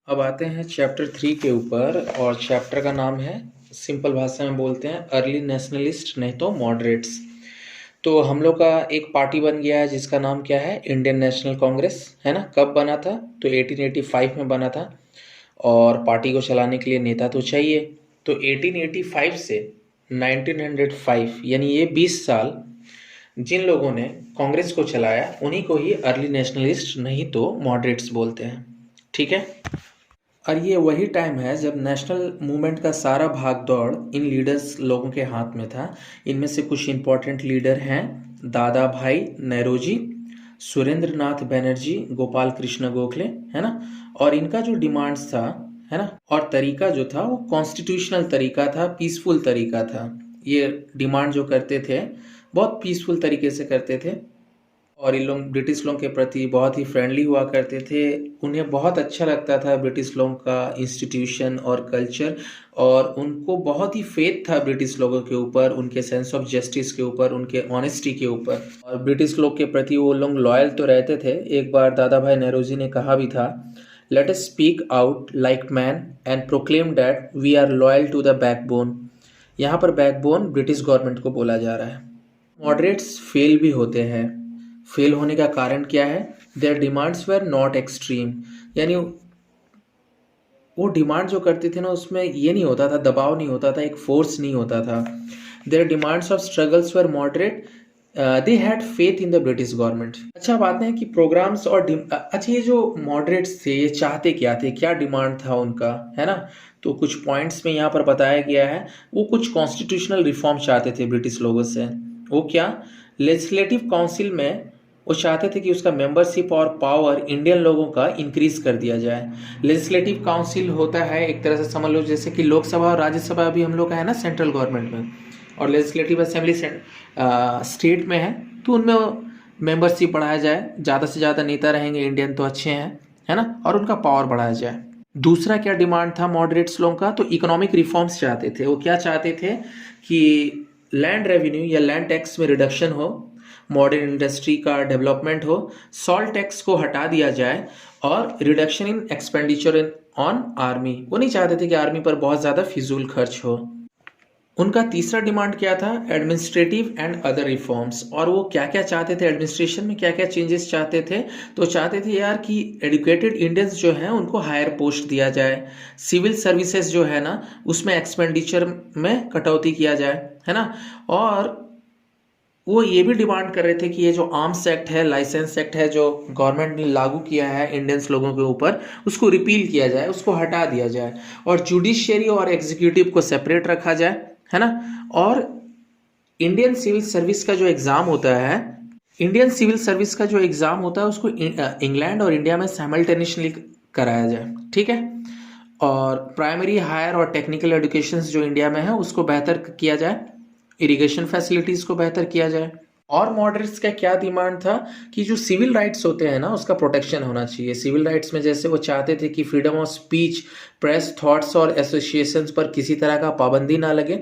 अब आते हैं चैप्टर 3 के ऊपर और चैप्टर का नाम है, सिंपल भाषा में बोलते हैं, अर्ली नेशनलिस्ट नहीं तो मॉडरेट्स। तो हम लोग का एक पार्टी बन गया है जिसका नाम क्या है, इंडियन नेशनल कांग्रेस, है ना। कब बना था? तो 1885 में बना था। और पार्टी को चलाने के लिए नेता तो चाहिए। तो 1885 से 1905 यानी ये 20 साल जिन लोगों ने कांग्रेस को चलाया उन्हीं को ही अर्ली नेशनलिस्ट नहीं तो मॉडरेट्स बोलते हैं। ठीक है। और ये वही टाइम है जब नेशनल मूवमेंट का सारा भाग दौड़ इन लीडर्स लोगों के हाथ में था। इनमें से कुछ इंपॉर्टेंट लीडर हैं दादा भाई नौरोजी, सुरेंद्र नाथ बनर्जी, गोपाल कृष्ण गोखले, है ना। और इनका जो डिमांड्स था, है ना, और तरीका जो था वो कॉन्स्टिट्यूशनल तरीका था, पीसफुल तरीका था। ये डिमांड जो करते थे बहुत पीसफुल तरीके से करते थे और इन लोग ब्रिटिश लोगों के प्रति बहुत ही फ्रेंडली हुआ करते थे। उन्हें बहुत अच्छा लगता था ब्रिटिश लोगों का इंस्टीट्यूशन और कल्चर, और उनको बहुत ही फेथ था ब्रिटिश लोगों के ऊपर, उनके सेंस ऑफ जस्टिस के ऊपर, उनके ऑनेस्टी के ऊपर, और ब्रिटिश लोग के प्रति वो लोग लॉयल तो रहते थे। एक बार दादा भाई नौरोजी ने कहा भी था, let us speak out like man and proclaim that we are loyal to the backbone. यहाँ पर बैकबोन ब्रिटिश गवर्नमेंट को बोला जा रहा है। मॉडरेट्स फेल भी होते हैं। फेल होने का कारण क्या है? There demands were not extreme, यानी वो डिमांड जो करते थे ना उसमें ये नहीं होता था, दबाव नहीं होता था, एक फोर्स नहीं होता था। Their demands of struggles were moderate, they had faith in the British government. अच्छा, बात है कि प्रोग्राम्स और अच्छा, ये जो मॉडरेट्स थे ये चाहते क्या थे, क्या डिमांड था उनका, है ना। तो कुछ पॉइंट्स में यहाँ पर बताया गया है। वो कुछ कॉन्स्टिट्यूशनल रिफॉर्म चाहते थे ब्रिटिश लोगों से। वो क्या? लेजिस्लेटिव काउंसिल में वो चाहते थे कि उसका मेंबरशिप और पावर इंडियन लोगों का इंक्रीज कर दिया जाए। लेजिस्लेटिव काउंसिल होता है एक तरह से समझ लो जैसे कि लोकसभा और राज्यसभा भी हम लोग का है ना सेंट्रल गवर्नमेंट में, और लेजिस्लेटिव असेंबली स्टेट में है। तो उनमें मेंबरशिप बढ़ाया जाए, ज़्यादा से ज़्यादा नेता रहेंगे इंडियन तो अच्छे हैं, है ना, और उनका पावर बढ़ाया जाए। दूसरा क्या डिमांड था मॉडरेट्स लोगों का? तो इकोनॉमिक रिफॉर्म्स चाहते थे। वो क्या चाहते थे कि लैंड रेवेन्यू या लैंड टैक्स में रिडक्शन हो, मॉडर्न इंडस्ट्री का डेवलपमेंट हो, सॉल्ट टैक्स को हटा दिया जाए, और reduction in expenditure on army. वो नहीं चाहते थे कि आर्मी पर बहुत ज़्यादा फिजूल खर्च हो। उनका तीसरा डिमांड क्या था? Administrative and other reforms. और वो क्या क्या चाहते थे, एडमिनिस्ट्रेशन में क्या क्या चेंजेस चाहते थे? तो चाहते थे यार कि एजुकेटेड इंडियंस जो हैं उनको हायर पोस्ट दिया जाए, सिविल सर्विसेज जो है ना उसमें एक्सपेंडिचर में कटौती किया जाए, है ना। और वो ये भी डिमांड कर रहे थे कि ये जो आर्म्स एक्ट है, लाइसेंस एक्ट है, जो गवर्नमेंट ने लागू किया है इंडियंस लोगों के ऊपर, उसको रिपील किया जाए, उसको हटा दिया जाए, और जुडिशियरी और एग्जीक्यूटिव को सेपरेट रखा जाए, है ना। और इंडियन सिविल सर्विस का जो एग्ज़ाम होता है, इंडियन सिविल सर्विस का जो एग्ज़ाम होता है उसको इंग्लैंड और इंडिया में साइमल्टेनियसली कराया जाए। ठीक है। और प्राइमरी, हायर और टेक्निकल एजुकेशन जो इंडिया में है उसको बेहतर किया जाए, इरिगेशन फैसिलिटीज़ को बेहतर किया जाए। और मॉडरेट्स का क्या डिमांड था कि जो सिविल राइट्स होते हैं ना उसका प्रोटेक्शन होना चाहिए। सिविल राइट्स में जैसे वो चाहते थे कि freedom of speech, press, thoughts और एसोसिएशंस पर किसी तरह का पाबंदी ना लगे,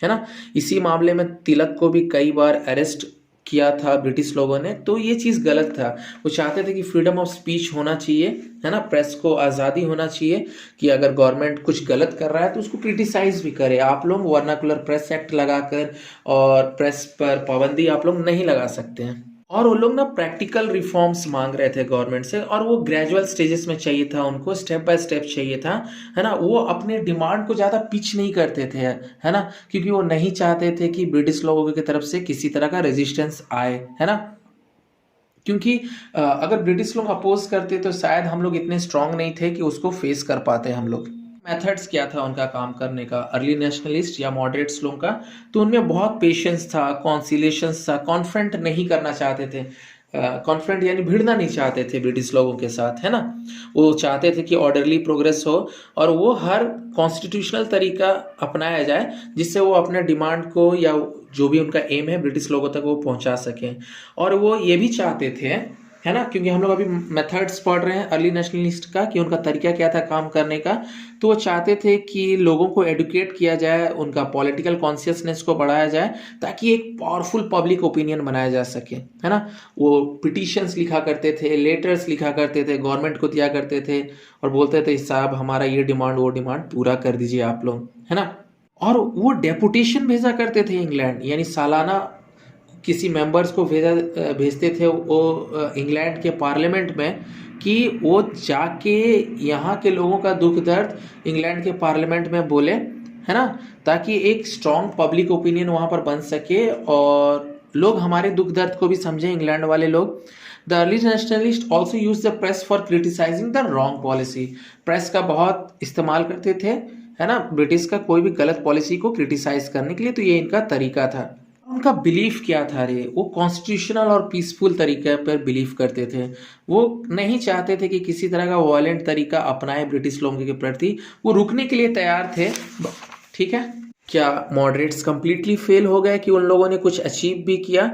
है ना। इसी मामले में तिलक को भी कई बार अरेस्ट किया था ब्रिटिश लोगों ने, तो ये चीज़ गलत था। वो चाहते थे कि फ्रीडम ऑफ स्पीच होना चाहिए, है ना, प्रेस को आज़ादी होना चाहिए कि अगर गवर्नमेंट कुछ गलत कर रहा है तो उसको क्रिटिसाइज भी करे। आप लोग वर्नाकुलर प्रेस एक्ट लगाकर और प्रेस पर पाबंदी आप लोग नहीं लगा सकते हैं। और वो लोग ना प्रैक्टिकल रिफॉर्म्स मांग रहे थे गवर्नमेंट से, और वो ग्रेजुअल स्टेजेस में चाहिए था, उनको स्टेप बाय स्टेप चाहिए था, है ना। वो अपने डिमांड को ज़्यादा पिच नहीं करते थे, है ना, क्योंकि वो नहीं चाहते थे कि ब्रिटिश लोगों की तरफ से किसी तरह का रेजिस्टेंस आए, है ना। क्योंकि अगर ब्रिटिश लोग अपोज करते तो शायद हम लोग इतने स्ट्रांग नहीं थे कि उसको फेस कर पाते हम लोग। मेथड्स क्या था उनका काम करने का, अर्ली नेशनलिस्ट या मॉडरेट्स लोगों का? तो उनमें बहुत पेशेंस था, कॉन्सिलेशंस था, कॉन्फ्रंट नहीं करना चाहते थे। कॉन्फ्रंट यानी भिड़ना नहीं चाहते थे ब्रिटिश लोगों के साथ, है ना। वो चाहते थे कि ऑर्डरली प्रोग्रेस हो, और वो हर कॉन्स्टिट्यूशनल तरीका अपनाया जाए जिससे वो अपने डिमांड को या जो भी उनका एम है ब्रिटिश लोगों तक वो पहुंचा सकें। और वो ये भी चाहते थे है ना, क्योंकि हम लोग अभी मेथड्स पढ़ रहे हैं अर्ली नेशनलिस्ट का कि उनका तरीका क्या था काम करने का। तो वो चाहते थे कि लोगों को एडुकेट किया जाए, उनका पॉलिटिकल कॉन्शियसनेस को बढ़ाया जाए, ताकि एक पावरफुल पब्लिक ओपिनियन बनाया जा सके, है ना। वो पिटिशंस लिखा करते थे, लेटर्स लिखा करते थे, गवर्नमेंट को दिया करते थे और बोलते थे साहब हमारा ये डिमांड वो डिमांड पूरा कर दीजिए आप लोग, है ना। और वो डेपुटेशन भेजा करते थे इंग्लैंड, यानी सालाना किसी मेंबर्स को भेजते थे वो इंग्लैंड के पार्लियामेंट में, कि वो जाके यहाँ के लोगों का दुख दर्द इंग्लैंड के पार्लियामेंट में बोले, है ना, ताकि एक स्ट्रॉन्ग पब्लिक ओपिनियन वहाँ पर बन सके और लोग हमारे दुख दर्द को भी समझें, इंग्लैंड वाले लोग। The early nationalist also use the press for criticizing the wrong policy. Press का बहुत इस्तेमाल करते थे, है ना, ब्रिटिश का कोई भी गलत पॉलिसी को क्रिटिसाइज करने के लिए। तो ये इनका तरीका था। उनका बिलीफ क्या था रे, वो कॉन्स्टिट्यूशनल और पीसफुल तरीके पर बिलीव करते थे। वो नहीं चाहते थे कि किसी तरह का वायलेंट तरीका अपनाए ब्रिटिश लोगों के प्रति, वो रुकने के लिए तैयार थे। ठीक है, क्या मॉडरेट्स कंप्लीटली फेल हो गए कि उन लोगों ने कुछ अचीव भी किया?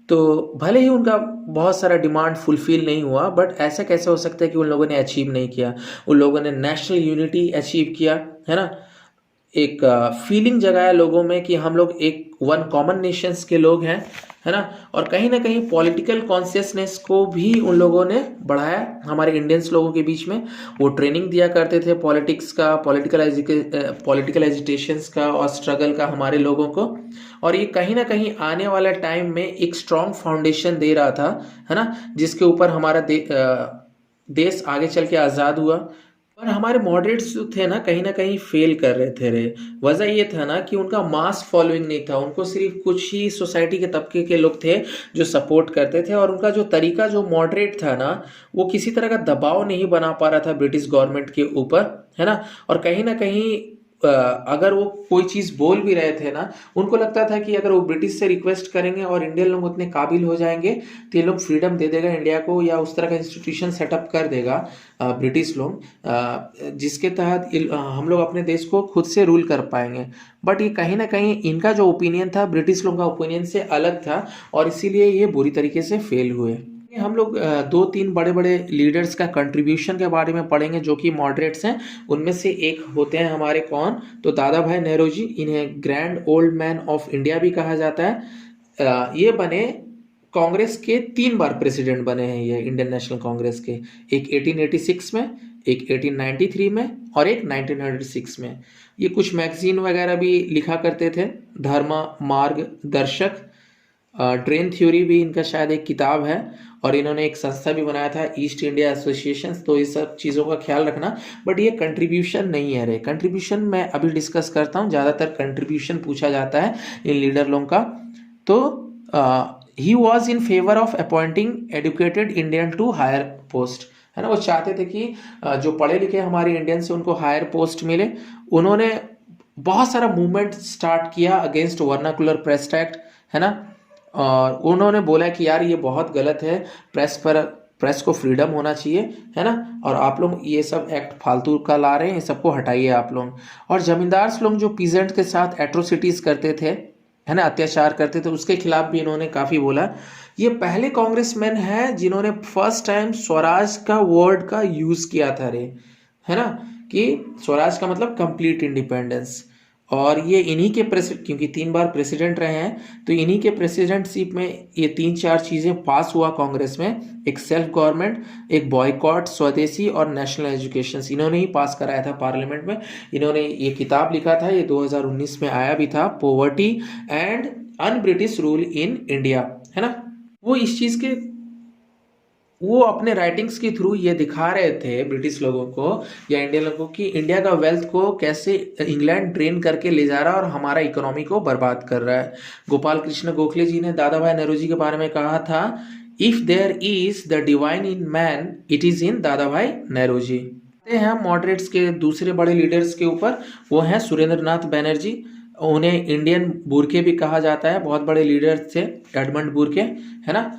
तो भले ही उनका बहुत सारा डिमांड फुलफिल नहीं हुआ, बट ऐसा कैसे हो सकता है कि उन लोगों ने अचीव नहीं किया? उन लोगों ने नेशनल यूनिटी अचीव किया, है ना, एक फीलिंग जगाया लोगों में कि हम लोग एक वन कॉमन नेशंस के लोग हैं, है ना। और कहीं ना कहीं पॉलिटिकल कॉन्शियसनेस को भी उन लोगों ने बढ़ाया हमारे इंडियंस लोगों के बीच में। वो ट्रेनिंग दिया करते थे पॉलिटिक्स का, पॉलिटिकल एजिटेशंस का और स्ट्रगल का हमारे लोगों को। और ये कहीं ना कहीं आने वाला टाइम में एक स्ट्रॉन्ग फाउंडेशन दे रहा था, है ना, जिसके ऊपर हमारा देश आगे चल के आज़ाद हुआ। पर हमारे मॉडरेट्स जो थे ना कहीं फेल कर रहे थे रे। वजह ये था ना कि उनका मास फॉलोइंग नहीं था, उनको सिर्फ कुछ ही सोसाइटी के तबके के लोग थे जो सपोर्ट करते थे। और उनका जो तरीका जो मॉडरेट था ना, वो किसी तरह का दबाव नहीं बना पा रहा था ब्रिटिश गवर्नमेंट के ऊपर, है ना। और कहीं ना कहीं अगर वो कोई चीज़ बोल भी रहे थे ना, उनको लगता था कि अगर वो ब्रिटिश से रिक्वेस्ट करेंगे और इंडियन लोग उतने काबिल हो जाएंगे तो ये लोग फ्रीडम दे देगा इंडिया को, या उस तरह का इंस्टीट्यूशन सेटअप कर देगा ब्रिटिश लोग, जिसके तहत हम लोग अपने देश को खुद से रूल कर पाएंगे। बट ये कहीं ना कहीं इनका जो ओपिनियन था ब्रिटिश लोगों का ओपिनियन से अलग था, और इसीलिए ये बुरी तरीके से फेल हुए। हम लोग दो तीन बड़े बड़े लीडर्स का कंट्रीब्यूशन के बारे में पढ़ेंगे जो कि मॉडरेट्स हैं। उनमें से एक होते हैं हमारे कौन, तो दादा भाई नेहरू जी। इन्हें grand old man of India भी कहा जाता है। ये बने कांग्रेस के 3 बार प्रेसिडेंट बने हैं ये इंडियन नेशनल कांग्रेस के, एक 1886 में, एक 1893 में और एक 1906 में। ये कुछ मैगजीन वगैरह भी लिखा करते थे, धर्म मार्ग दर्शक, ट्रेन थ्योरी भी इनका शायद एक किताब है, और इन्होंने एक संस्था भी बनाया था ईस्ट इंडिया एसोसिएशन। तो ये सब चीज़ों का ख्याल रखना। बट ये कंट्रीब्यूशन नहीं है रे, कंट्रीब्यूशन मैं अभी डिस्कस करता हूँ। ज़्यादातर कंट्रीब्यूशन पूछा जाता है इन लीडर लोगों का। तो he was in favour of appointing educated Indian to higher post, है ना। वो चाहते थे कि जो पढ़े लिखे हमारे इंडियन से उनको हायर पोस्ट मिले। उन्होंने बहुत सारा मूवमेंट स्टार्ट किया अगेंस्ट वर्नाकुलर प्रेस एक्ट, है ना। और उन्होंने बोला कि यार ये बहुत गलत है, प्रेस को फ्रीडम होना चाहिए, है ना। और आप लोग ये सब एक्ट फालतू का ला रहे हैं, ये सबको हटाइए आप लोग। और जमींदार लोग जो पीजेंट के साथ एट्रोसिटीज करते थे, है ना, अत्याचार करते थे, उसके खिलाफ भी इन्होंने काफ़ी बोला। ये पहले कांग्रेसमैन हैं जिन्होंने फर्स्ट टाइम स्वराज का वर्ड का यूज़ किया था रे, है ना, कि स्वराज का मतलब कंप्लीट इंडिपेंडेंस। और ये इन्हीं के क्योंकि 3 बार प्रेसिडेंट रहे हैं, तो इन्हीं के प्रेसिडेंटशिप में ये 3-4 चीज़ें पास हुआ कांग्रेस में। एक सेल्फ गवर्नमेंट, एक बॉयकॉट, स्वदेशी और नेशनल एजुकेशन, इन्होंने ही पास कराया था पार्लियामेंट में। इन्होंने ये किताब लिखा था, ये 2019 में आया भी था, poverty and un British rule in India, है ना। वो इस चीज़ के वो अपने राइटिंग्स के थ्रू ये दिखा रहे थे ब्रिटिश लोगों को या इंडियन लोगों को कि इंडिया का वेल्थ को कैसे इंग्लैंड ड्रेन करके ले जा रहा है और हमारा इकोनॉमी को बर्बाद कर रहा है। गोपाल कृष्ण गोखले जी ने दादा भाई नेहरू जी के बारे में कहा था, if there is the divine in man it is in Dadabhai Nehru ji. हैं मॉडरेट्स के दूसरे बड़े लीडर्स के ऊपर, वो हैं सुरेंद्र नाथ बैनर्जी। उन्हें इंडियन बुरके भी कहा जाता है, बहुत बड़े लीडर थे एडमंड बुरके, है ना।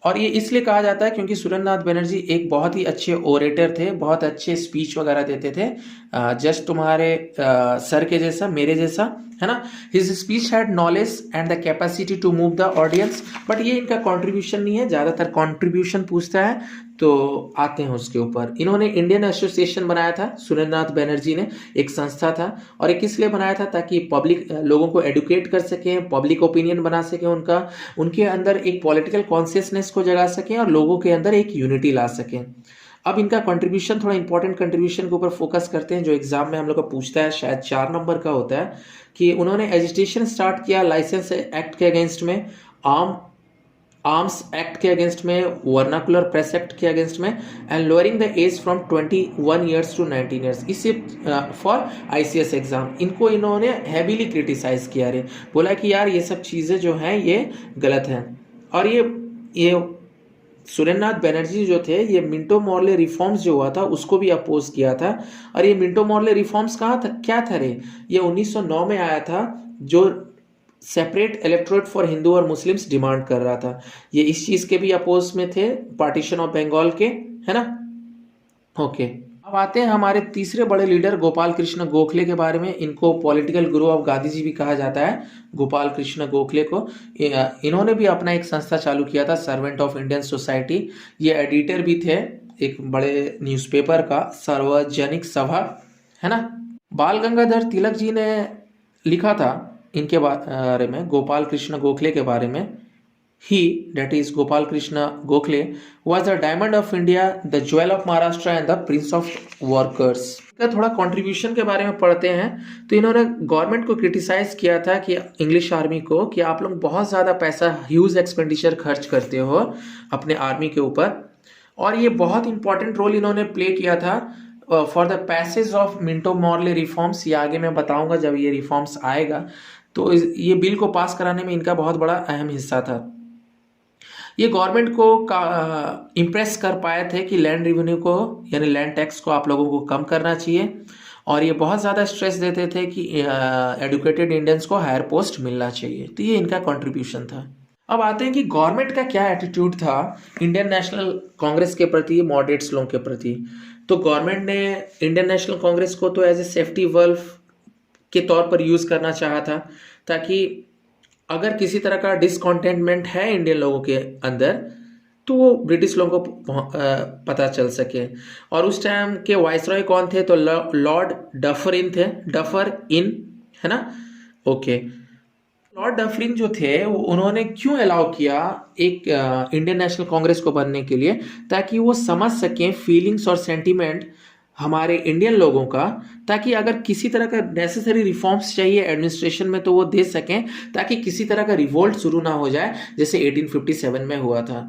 और ये इसलिए कहा जाता है क्योंकि सुरेंद्रनाथ बनर्जी एक बहुत ही अच्छे ओरेटर थे, बहुत अच्छे स्पीच वगैरह देते थे, जस्ट तुम्हारे सर के जैसा, मेरे जैसा, है ना। His speech had knowledge and the capacity to move the audience. But ये इनका कंट्रीब्यूशन नहीं है, ज़्यादातर कंट्रीब्यूशन पूछता है, तो आते हैं उसके ऊपर। इन्होंने इंडियन एसोसिएशन बनाया था, सुरेंद्रनाथ बनर्जी ने, एक संस्था था, और एक किस लिए बनाया था, ताकि पब्लिक लोगों को एडुकेट कर सकें, पब्लिक ओपिनियन बना सकें, उनके अंदर एक पॉलिटिकल कॉन्शियसनेस को जगा सकें और लोगों के अंदर एक यूनिटी ला सकें। अब इनका कंट्रीब्यूशन, थोड़ा इंपॉर्टेंट कंट्रीब्यूशन के ऊपर फोकस करते हैं, जो एग्जाम में हम लोग का पूछता है, शायद 4 नंबर का होता है, कि उन्होंने एजिटेशन स्टार्ट किया लाइसेंस एक्ट के अगेंस्ट में, आर्म्स एक्ट के अगेंस्ट में, वर्नाकुलर प्रेस एक्ट के अगेंस्ट में, and lowering the age from 21 years to 19 years, इससे फॉर ICS एग्जाम। इनको इन्होंने हैवीली क्रिटिसाइज किया रे, बोला कि यार ये सब चीज़ें जो हैं ये गलत हैं। और ये सुरेंद्रनाथ बनर्जी जो थे, ये मिंटो मॉर्ले रिफॉर्म्स जो हुआ था उसको भी अपोज किया था। और ये मिंटो मॉर्ले रिफॉर्म्स कहाँ था, क्या था रे, ये 1909 में आया था, जो सेपरेट इलेक्टोरेट फॉर हिंदू और मुस्लिम्स डिमांड कर रहा था। ये इस चीज़ के भी अपोज में थे, पार्टीशन ऑफ बंगाल के, है ना। ओके, अब आते हैं हमारे तीसरे बड़े लीडर गोपाल कृष्ण गोखले के बारे में। इनको political Guru of Gandhi ji भी कहा जाता है, गोपाल कृष्ण गोखले को। इन्होंने भी अपना एक संस्था चालू किया था, सर्वेंट ऑफ इंडियन सोसाइटी। ये एडिटर भी थे एक बड़े न्यूज़पेपर का, सार्वजनिक सभा, है ना। बाल गंगाधर तिलक जी ने लिखा था इनके बारे में, गोपाल कृष्ण गोखले के बारे में। He, that is Gopal Krishna Gokhale, was the diamond of India, the jewel of Maharashtra and the prince of workers। का थोड़ा कंट्रीब्यूशन के बारे में पढ़ते हैं, तो इन्होंने गवर्नमेंट को क्रिटिसाइज किया था कि इंग्लिश आर्मी को, कि आप लोग बहुत ज़्यादा पैसा, ह्यूज एक्सपेंडिचर खर्च करते हो अपने आर्मी के ऊपर। और ये बहुत इंपॉर्टेंट रोल इन्होंने प्ले किया था for the passage of Minto Morley reforms. ये आगे मैं बताऊंगा जब ये रिफॉर्म्स आएगा, तो ये बिल को पास कराने में इनका बहुत बड़ा अहम हिस्सा था। ये गवर्नमेंट को इम्प्रेस कर पाए थे कि लैंड रेवेन्यू को, यानी लैंड टैक्स को आप लोगों को कम करना चाहिए, और ये बहुत ज़्यादा स्ट्रेस देते थे कि एडुकेटेड इंडियंस को हायर पोस्ट मिलना चाहिए। तो ये इनका कंट्रीब्यूशन था। अब आते हैं कि गवर्नमेंट का क्या एटीट्यूड था इंडियन नेशनल कांग्रेस के प्रति, मॉडरेट्स लोगों के प्रति। तो गवर्नमेंट ने इंडियन नेशनल कांग्रेस को तो एज ए सेफ्टी वल्व के तौर पर यूज़ करना चाहा था, ताकि अगर किसी तरह का डिसकॉन्टेंटमेंट है इंडियन लोगों के अंदर, तो वो ब्रिटिश लोगों को पता चल सके। और उस टाइम के वाइसरॉय कौन थे, तो लॉर्ड डफरिन थे, डफरिन, है ना। ओके, लॉर्ड डफरिन जो थे, उन्होंने क्यों अलाउ किया एक इंडियन नेशनल कांग्रेस को बनने के लिए, ताकि वो समझ सकें फीलिंग्स और सेंटीमेंट हमारे इंडियन लोगों का, ताकि अगर किसी तरह का नेसेसरी रिफॉर्म्स चाहिए एडमिनिस्ट्रेशन में तो वो दे सकें, ताकि किसी तरह का रिवोल्ट शुरू ना हो जाए जैसे 1857 में हुआ था।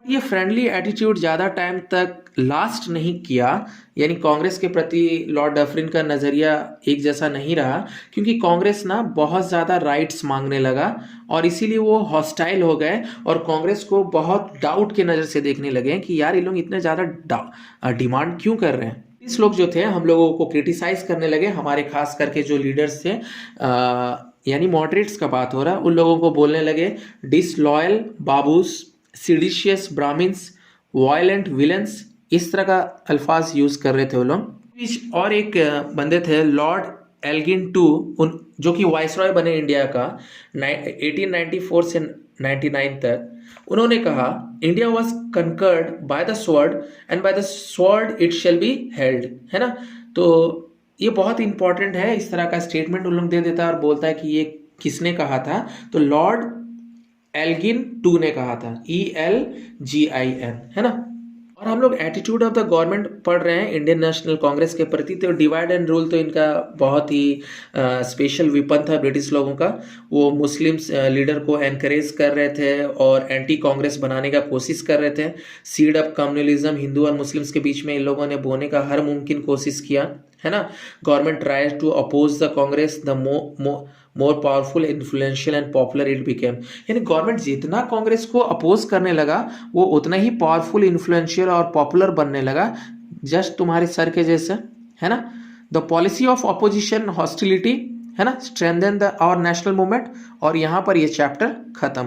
ये फ्रेंडली एटीट्यूड ज़्यादा टाइम तक लास्ट नहीं किया, यानी कांग्रेस के प्रति लॉर्ड डफरिन का नज़रिया एक जैसा नहीं रहा, क्योंकि कांग्रेस ना बहुत ज़्यादा राइट्स मांगने लगा, और इसीलिए वो हॉस्टाइल हो गए और कांग्रेस को बहुत डाउट के नज़र से देखने लगे कि यार ये लोग इतने ज़्यादा डिमांड क्यों कर रहे हैं। इस लोग जो थे हम लोगों को क्रिटिसाइज करने लगे, हमारे खास करके जो लीडर्स थे, यानी मॉडरेट्स का बात हो रहा है, उन लोगों को बोलने लगे disloyal babus, seditious Brahmins, violent villains, इस तरह का अल्फाज यूज़ कर रहे थे वो लोग। और एक बंदे थे लॉर्ड एल्गिन टू, जो कि वाइसरॉय बने इंडिया का 1894 से 99 तक। उन्होंने कहा India was conquered by the sword and by the sword it shall be held, है ना। तो ये बहुत इंपॉर्टेंट है, इस तरह का स्टेटमेंट उन लोग दे देता है और बोलता है कि ये किसने कहा था, तो लॉर्ड एल्गिन टू ने कहा था, ELGIN, है ना। और हम लोग एटीट्यूड ऑफ द गवर्नमेंट पढ़ रहे हैं इंडियन नेशनल कांग्रेस के प्रति। तो डिवाइड एंड रूल तो इनका बहुत ही स्पेशल विपन था ब्रिटिश लोगों का। वो मुस्लिम्स लीडर को एनकरेज कर रहे थे और एंटी कांग्रेस बनाने का कोशिश कर रहे थे। सीड ऑफ कम्युनलिज्म हिंदू और मुस्लिम्स के बीच में इन लोगों ने बोने का हर मुमकिन कोशिश किया, है ना। Government tries to oppose the Congress, the more powerful, influential and popular it became. यानी गवर्नमेंट जितना कांग्रेस को अपोज करने लगा, वो उतना ही पावरफुल, इन्फ्लुएंशियल और पॉपुलर बनने लगा, जस्ट तुम्हारे सर के जैसे, है ना। The policy of opposition hostility, है ना, strengthen the our national movement. और यहाँ पर ये चैप्टर खत्म हो